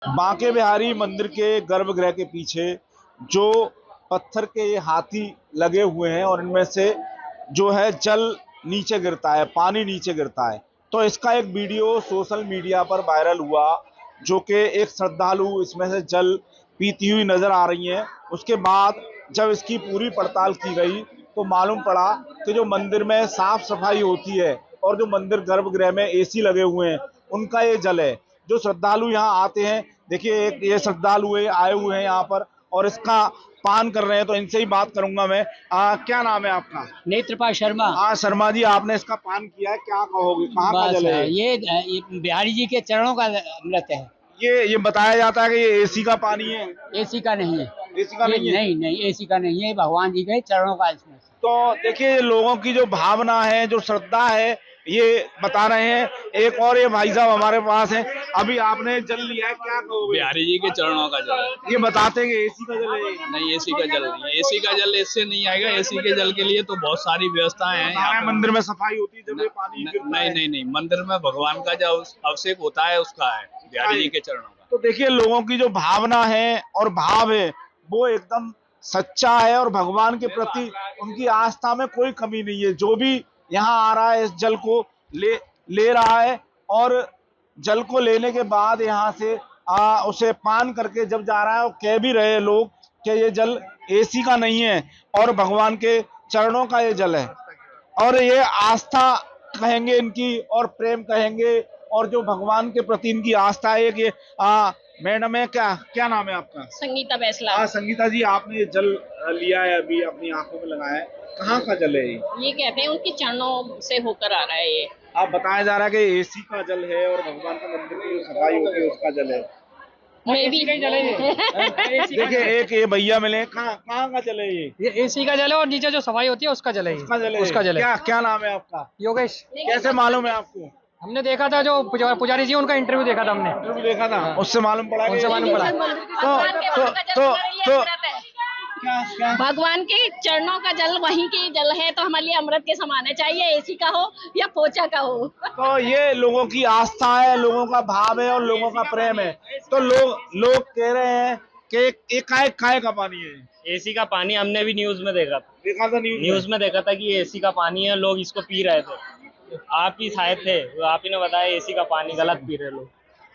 बांके बिहारी मंदिर के गर्भगृह के पीछे जो पत्थर के ये हाथी लगे हुए हैं और इनमें से जो है जल नीचे गिरता है, पानी नीचे गिरता है। तो इसका एक वीडियो सोशल मीडिया पर वायरल हुआ, जो कि एक श्रद्धालु इसमें से जल पीती हुई नजर आ रही है। उसके बाद जब इसकी पूरी पड़ताल की गई तो मालूम पड़ा कि जो मंदिर में साफ सफाई होती है और जो मंदिर गर्भगृह में एसी लगे हुए हैं उनका ये जल है। जो श्रद्धालु यहाँ आते हैं, देखिए एक ये श्रद्धालु आए हुए हैं यहाँ पर और इसका पान कर रहे हैं, तो इनसे ही बात करूंगा मैं। क्या नाम है आपका? नेत्रपाल शर्मा। हाँ शर्मा जी, आपने इसका पान किया है, क्या कहोगे, कहाँ का जल है? ये बिहारी जी के चरणों का अमृत है। ये बताया जाता है कि ये एसी का पानी है। एसी का नहीं है। एसी का नहीं है? नहीं एसी का नहीं है, भगवान जी के चरणों का इसमें। तो देखिए लोगों की जो भावना है, जो श्रद्धा है, ये बता रहे हैं। एक और ये भाई साहब हमारे पास हैं, अभी आपने जल लिया है, क्या कहोगे? बिहारी जी के चरणों का जल है। ये बताते हैं कि एसी का जल है। नहीं, एसी का जल नहीं है। एसी का जल इससे नहीं आएगा। एसी के जल के लिए तो बहुत सारी व्यवस्थाएं हैं यहाँ पे। मंदिर में सफाई होती है जब ये पानी गिरता है। नहीं, मंदिर में भगवान का जो अभिषेक होता है उसका है, बिहारी जी के चरणों का। तो देखिए लोगों की जो भावना है और भाव है वो एकदम सच्चा है और भगवान के प्रति उनकी आस्था में कोई कमी नहीं है। जो भी यहाँ आ रहा है इस जल को ले रहा है और जल को लेने के बाद यहाँ से उसे पान करके जब जा रहा है, और कह भी रहे लोग कि ये जल एसी का नहीं है और भगवान के चरणों का ये जल है। और ये आस्था कहेंगे इनकी और प्रेम कहेंगे, और जो भगवान के प्रति इनकी आस्था है कि मैडम है, क्या नाम है आपका? संगीता बैसला। संगीता जी, आपने ये जल लिया है, अभी अपनी आंखों में लगाया है, कहाँ का जल है ये कहते हैं उनके चरणों से होकर आ रहा है ये। आप बताया जा रहा है कि एसी का जल है और भगवान के मंदिर की जो सफाई होती है उसका जल है। देखिए एक ये भैया मिले, कहाँ का जल है ये एसी का जल है और नीचे जो सफाई होती है उसका जल है। उसका जल है। क्या नाम है आपका? योगेश। कैसे मालूम है आपको? हमने देखा था, जो पुजारी जी उनका इंटरव्यू देखा था हमने। इंटरव्यू देखा था, उससे मालूम पड़ा। भगवान के चरणों का जल वहीं के जल है, तो हमारे लिए अमृत के समान है, चाहे एसी का हो या पोचा का हो। तो ये लोगों की आस्था है, लोगों का भाव है और लोगों का प्रेम है। तो लोग कह रहे हैं कि एक काय का पानी है। एसी का पानी हमने भी न्यूज में देखा था न्यूज में देखा था कि एसी का पानी है, लोग इसको पी रहे थे। आप ही शायद थे, आप ही ने बताया एसी का पानी गलत पी रहे लोग।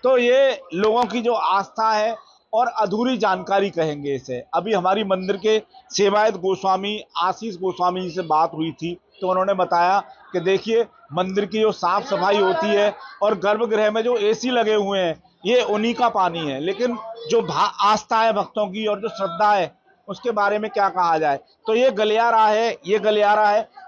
तो ये लोगों की जो आस्था है और अधूरी जानकारी कहेंगे इसे। अभी हमारी मंदिर के सेवायत गोस्वामी आशीष गोस्वामी जी से बात हुई थी, तो उन्होंने बताया कि देखिए मंदिर की जो साफ सफाई होती है और गर्भगृह में जो एसी लगे हुए हैं ये उन्हीं का पानी है। लेकिन जो आस्था है भक्तों की और जो श्रद्धा है उसके बारे में क्या कहा जाए। तो ये गलियारा है,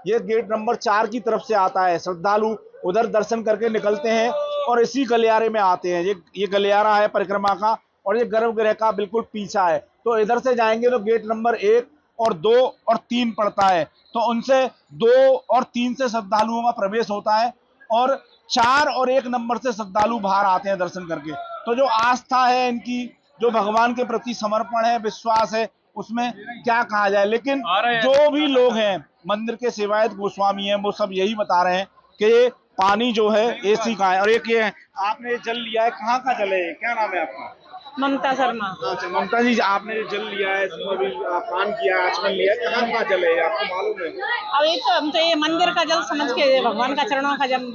ये गेट नंबर 4 की तरफ से आता है। श्रद्धालु उधर दर्शन करके निकलते हैं और इसी गलियारे में आते हैं। ये गलियारा है परिक्रमा का और ये गर्भगृह का बिल्कुल पीछा है। तो इधर से जाएंगे तो गेट नंबर 1 और 2 और 3 पड़ता है, तो उनसे 2 और 3 से श्रद्धालुओं का प्रवेश होता है और 4 और 1 नंबर से श्रद्धालु बाहर आते हैं दर्शन करके। तो जो आस्था है इनकी, जो भगवान के प्रति समर्पण है, विश्वास है, उसमें क्या कहा जाए। लेकिन जो भी लोग हैं मंदिर के सेवायत गोस्वामी हैं वो सब यही बता रहे हैं कि ये पानी जो है एसी का है। और एक ये आपने जल लिया है, कहाँ का जल है, क्या नाम है आपका? ममता शर्मा। अच्छा ममता जी, आपने जल लिया है, इसमें भी पान किया है, आचमन लिया है, कहाँ का जल है आपको मालूम है? अब ये तो हम तो ये मंदिर का जल समझ के, भगवान का चरणों का जल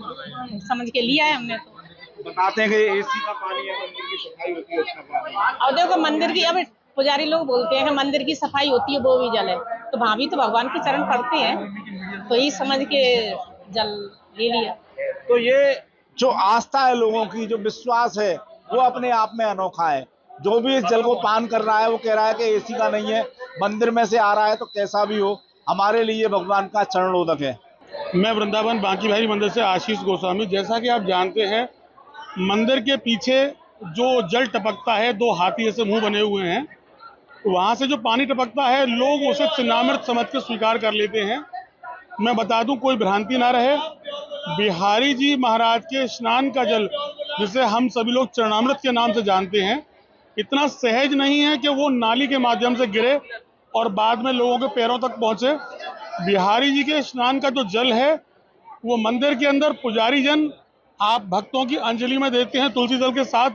समझ के लिया है हमने। तो बताते हैं कि एसी का पानी है, मंदिर की सफाई होती है उसका पानी। अब देखो मंदिर की, अब पुजारी लोग बोलते हैं कि मंदिर की सफाई होती है वो भी जल है, तो वहाँ भी तो भगवान के चरण पड़ते हैं, तो यही समझ के जल ले लिया। तो ये जो आस्था है लोगों की, जो विश्वास है, वो अपने आप में अनोखा है। जो भी इस जल को पान कर रहा है वो कह रहा है कि एसी का नहीं है, मंदिर में से आ रहा है, तो कैसा भी हो हमारे लिए भगवान का चरणोदक है। मैं वृंदावन बांकी बिहारी मंदिर से आशीष गोस्वामी। जैसा कि आप जानते हैं, मंदिर के पीछे जो जल टपकता है, 2 हाथी ऐसे मुंह बने हुए हैं, वहां से जो पानी टपकता है लोग उसे चिन्नामृत समझ के स्वीकार कर लेते हैं। मैं बता दूं, कोई भ्रांति ना रहे, बिहारी जी महाराज के स्नान का जल, जिसे हम सभी लोग चरणामृत के नाम से जानते हैं, इतना सहज नहीं है कि वो नाली के माध्यम से गिरे और बाद में लोगों के पैरों तक पहुंचे। बिहारी जी के स्नान का जो जल है वो मंदिर के अंदर पुजारी जन आप भक्तों की अंजलि में देते हैं तुलसी जल के साथ,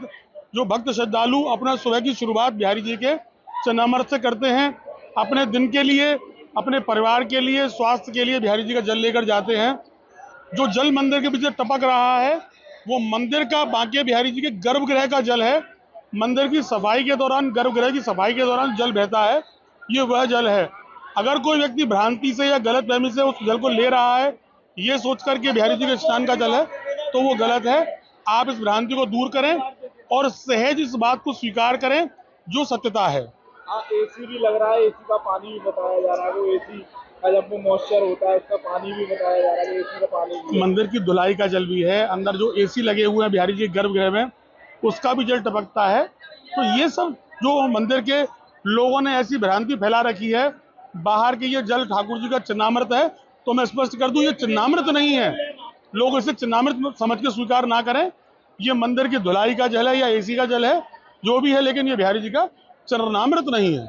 जो भक्त श्रद्धालु अपना सुबह की शुरुआत बिहारी जी के चरणामृत से करते हैं। अपने दिन के लिए, अपने परिवार के लिए, स्वास्थ्य के लिए बिहारी जी का जल लेकर जाते हैं। जो जल मंदिर के पीछे टपक रहा है वो मंदिर का बांके बिहारी जी के गर्भगृह का जल है। मंदिर की सफाई के दौरान, गर्भगृह की सफाई के दौरान जल बहता है, ये वह जल है। अगर कोई व्यक्ति भ्रांति से या गलतफहमी से उस जल को ले रहा है ये सोच करके बिहारी जी के स्नान का जल है तो वो गलत है। आप इस भ्रांति को दूर करें और सहज इस बात को स्वीकार करें जो सत्यता है। एसी भी लग रहा है, एसी का पानी भी बताया जा रहा है, वो एसी का जब वो मॉइस्चर होता है उसका पानी भी बताया जा रहा है, एसी का पानी भी। मंदिर की धुलाई का जल भी है, अंदर जो एसी लगे हुए हैं बिहारी जी के गर्भगृह में उसका भी जल टपकता है। तो ये सब जो मंदिर के लोगों ने ऐसी भ्रांति फैला रखी है, बाहर के ये जल ठाकुर जी का चरणामृत है, तो मैं स्पष्ट कर दूं ये चरणामृत नहीं है। लोग इसे चरणामृत समझ के स्वीकार ना करें। ये मंदिर की धुलाई का जल है या एसी का जल है, जो भी है, लेकिन ये बिहारी जी का चरणामृत नहीं है।